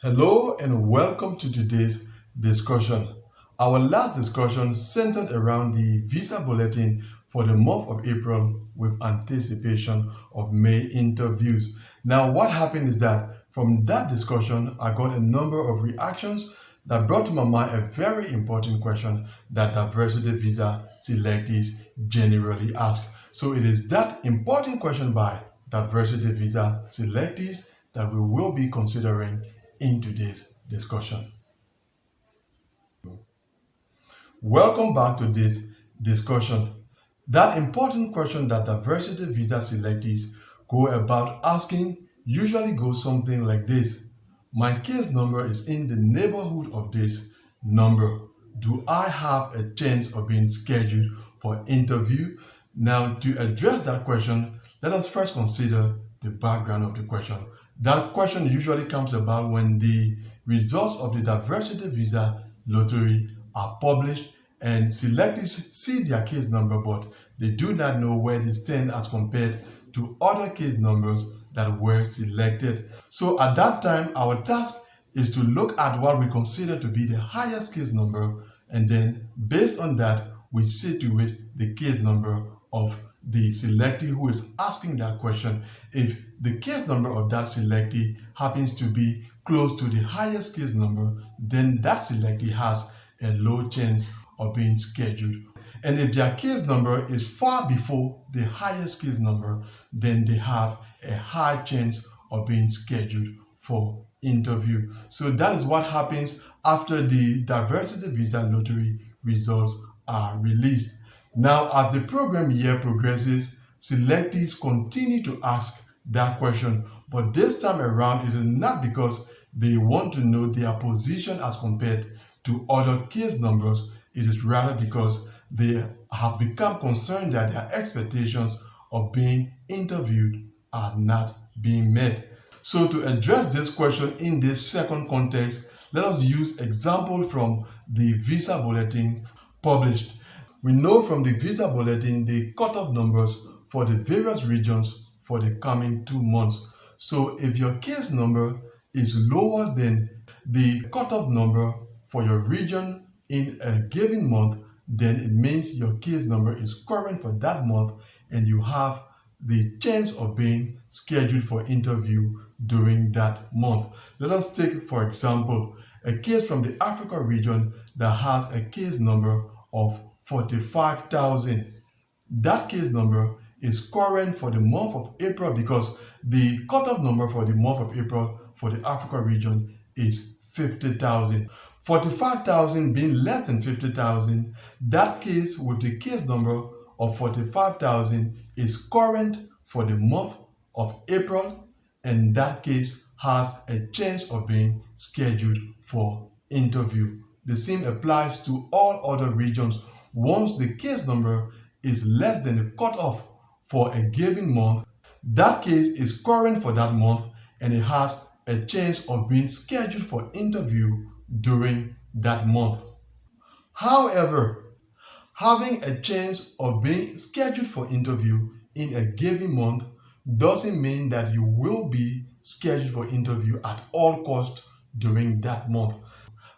Hello and welcome to today's discussion. Our last discussion centered around the visa bulletin for the month of April with anticipation of May interviews. Now, what happened is that from that discussion, I got a number of reactions that brought to my mind a very important question that diversity visa selectees generally ask. So it is that important question by diversity visa selectees that we will be considering in today's discussion. Welcome back to this discussion. That important question that diversity visa selectees go about asking usually goes something like this. My case number is in the neighborhood of this number. Do I have a chance of being scheduled for interview? Now, to address that question, let us first consider the background of the question. That question usually comes about when the results of the diversity visa lottery are published and selectees see their case number, but they do not know where they stand as compared to other case numbers that were selected. So at that time, our task is to look at what we consider to be the highest case number, and then based on that, we situate the case number of the selectee who is asking that question. If the case number of that selectee happens to be close to the highest case number, then that selectee has a low chance of being scheduled. And if their case number is far before the highest case number, then they have a high chance of being scheduled for interview. So that is what happens after the diversity visa lottery results are released. Now, as the program year progresses, selectees continue to ask that question, but this time around it is not because they want to know their position as compared to other case numbers. It is rather because they have become concerned that their expectations of being interviewed are not being met. So to address this question in this second context, let us use example from the visa bulletin published. We know from the visa bulletin the cutoff numbers for the various regions for the coming 2 months. So if your case number is lower than the cutoff number for your region in a given month, then it means your case number is current for that month and you have the chance of being scheduled for interview during that month. Let us take, for example, a case from the Africa region that has a case number of 45,000. That case number is current for the month of April because the cutoff number for the month of April for the Africa region is 50,000. 45,000 being less than 50,000, that case with the case number of 45,000 is current for the month of April, and that case has a chance of being scheduled for interview. The same applies to all other regions. Once the case number is less than the cutoff for a given month, that case is current for that month and it has a chance of being scheduled for interview during that month. However, having a chance of being scheduled for interview in a given month doesn't mean that you will be scheduled for interview at all costs during that month.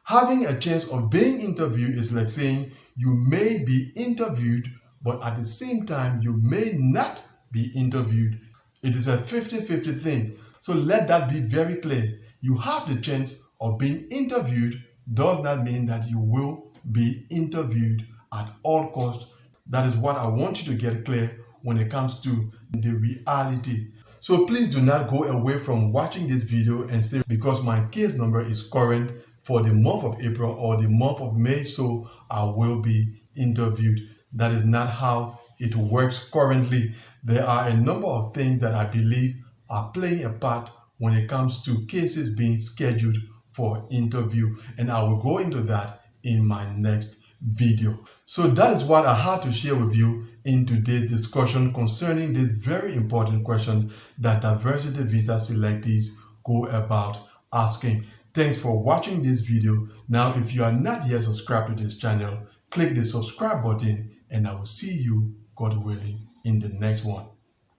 Having a chance of being interviewed is like saying you may be interviewed, but at the same time, you may not be interviewed. It is a 50-50 thing. So let that be very clear. You have the chance of being interviewed does not mean that you will be interviewed at all costs. That is what I want you to get clear when it comes to the reality. So please do not go away from watching this video and say, because my case number is current for the month of April or the month of May, so I will be interviewed. That is not how it works currently. There are a number of things that I believe are playing a part when it comes to cases being scheduled for interview, and I will go into that in my next video. So that is what I had to share with you in today's discussion concerning this very important question that diversity visa selectees go about asking. Thanks for watching this video. Now, if you are not yet subscribed to this channel, click the subscribe button and I will see you, God willing, in the next one.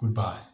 Goodbye.